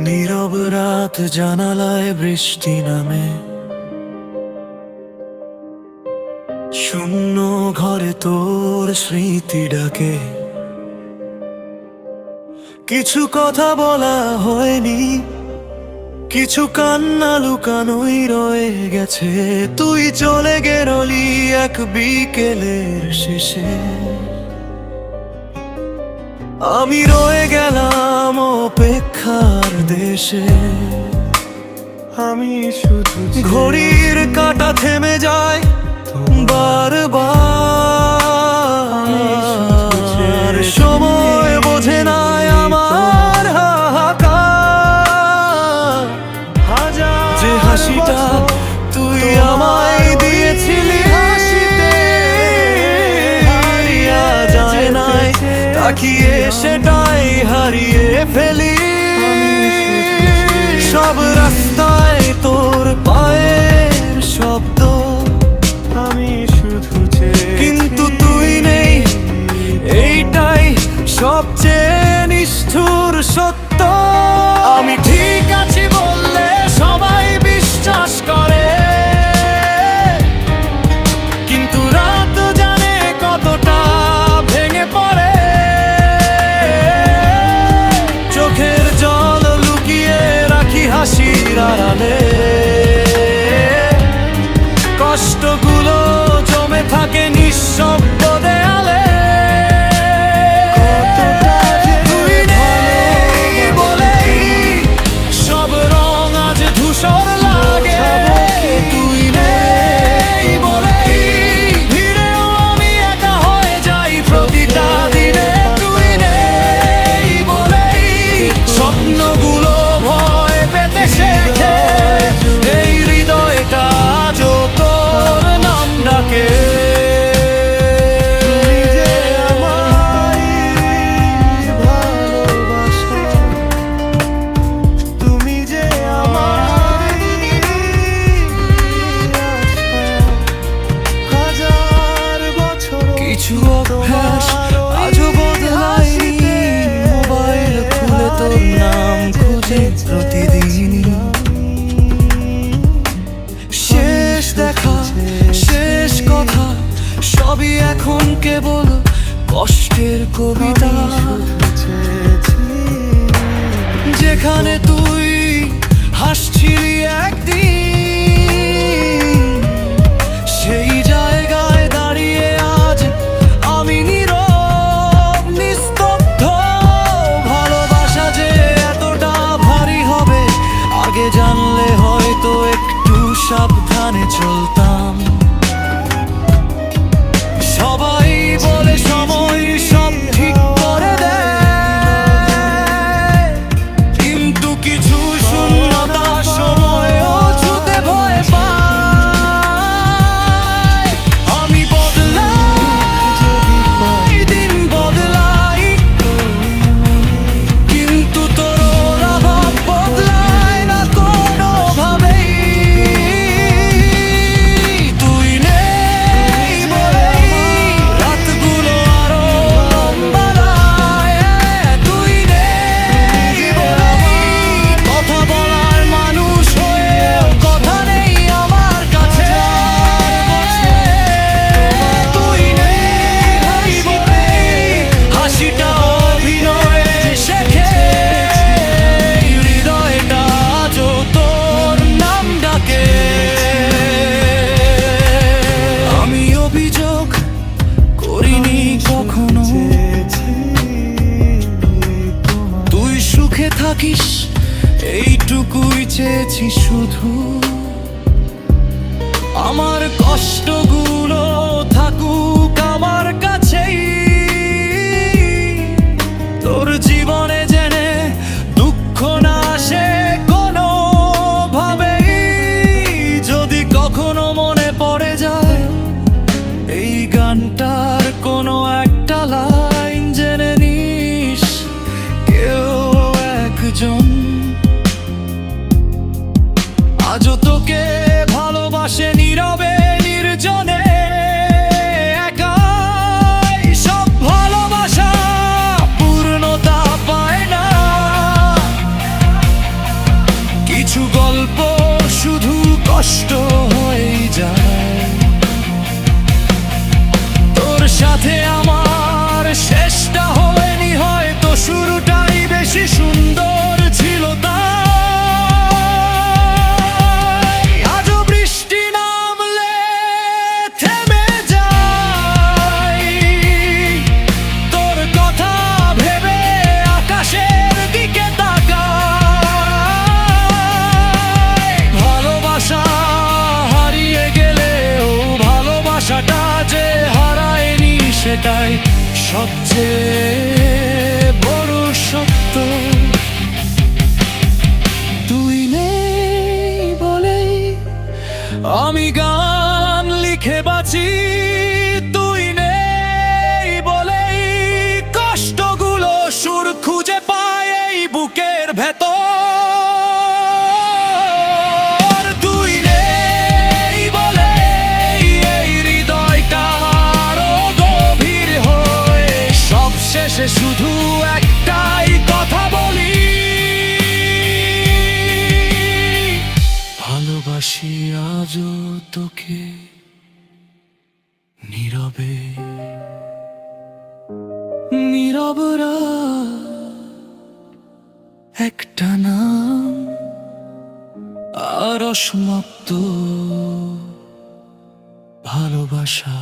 নীরব রাত, জানালায় বৃষ্টি নামে, শূন্য ঘরে তোর স্মৃতি ডাকে। কিছু কথা বলা হয়নি, কিছু কান্না লুকানোই রয়ে গেছে। তুই চলে গেলি এক বিকেলের শেষে, আমি রয়ে গেলাম অপেক্ষার দেশে। আমি শুধু ঘড়ির কাঁটা থেমে যায় বারবার, সময় বোঝে না আমার হাহাকার। যে হাসিটা তুই আমায় দিয়েছিলি, হাসিতে হারিয়ে যায় নাই, তাকিয়ে সেটাই হারিয়ে ফেলি। সব রাস্তায় তোর পায়ের শব্দ, আমি শুধু কিন্তু তুই নেই, এইটাই সবচেয়ে নিষ্ঠুর সত্য। আমি ঠিক আছি বললে সবাই বিশ্বাস করে, কিন্তু রাত জানে কতটা ভেঙে পড়ে। চোখের জল লুকিয়ে রাখি হাসির আড়ালে, কষ্টগুলো জমে থাকে নিঃশব্দ দেয়ালে। তুই নেই বলেই সব রং আজ ধূসর লাগে, তুই নেই বলেই ভিড়েও আমি একা হয়ে যাই প্রতিটা দিনে। তুই নেই বলেই স্বপ্নগুলো ভয় পেতে শেখে, এই হৃদয়টা আজও তোর নাম ডাকে। কিছু অভ্যাস আজও বদলায়নি, মোবাইল খুলে তোর নাম খুঁজে প্রতিদিনই। শেষ দেখা, শেষ কথা সবই এখন কেবল কষ্টের কবিতা। যেখানে তুই হাসছিলি একদিন, সেই জায়গায় দাঁড়িয়ে আজ আমি নীরব নিস্তব্ধ। ভালোবাসা যে এতটা ভারী হবে, আগে জানলে হয়তো একটু সাবধানে চলতাম। সবাই বলে সময় সব ঠিক করে দেয়, কিন্তু কিছু শূন্যতা সময়ও ছুঁতে ভয় পায়। আমি বদলাই, দিন বদলাই, কিন্তু তোর অভাব বদলায় না কোনোভাবেই। তুই নেই বলেই রাতগুলো আরো লম্বা লাগে, তুই নেই বলেই কথা বলার মানুষ হয়েও কথা নেই আমার কাছে। তুই নেই বলেই হাসিটা অভিনয়ে শেখে, হৃদয়টা আজও তোর নাম ডাকে। আমি অভিযোগ করিনি কখনো, তুই সুখে থাকিস এইটুকুই চেয়েছি শুধু। আমার কষ্টগুলো থাকুক আমার কাছেই, তোর জীবনে জেনে দুঃখ না আসে কোনো ভাবেই। যদি কখনো মনে পড়ে যায় এই গানটার কোনো একটা লাইন, জেনে নিস কেউ একজন আজও তোকে ভালোবাসে নীরবে নির্জনে। একাই সব ভালোবাসা পূর্ণতা পায় না, কষ্ট হয়ে যায়। তোর সাথে আমার শেষটা হয়নি, হয়তো শুরুটাই বেশি সুন্দর ছিল। তাই আজও বৃষ্টি নামলে থেমে যাই, তোর কথা ভেবে আকাশের দিকে তাকাই। ভালোবাসা হারিয়ে গেলেও ভালোবাসাটা যে হারায়নি, সেটাই সবচেয়ে বড় সত্য। তুই নেই বলেই আমি গান লিখে বাঁচি, তুই নেই বলেই কষ্টগুলো সুর খুঁজে পায় এই বুকের ভেতর। তুই নেই বলেই এই হৃদয়টা আরো গভীর হয়ে সবশেষে শুধু একটাই কথা বলি, ভালোবাসি আজও তোকে নীরবে। নীরবরা একটা নাম আর অসমাপ্ত ভালোবাসা।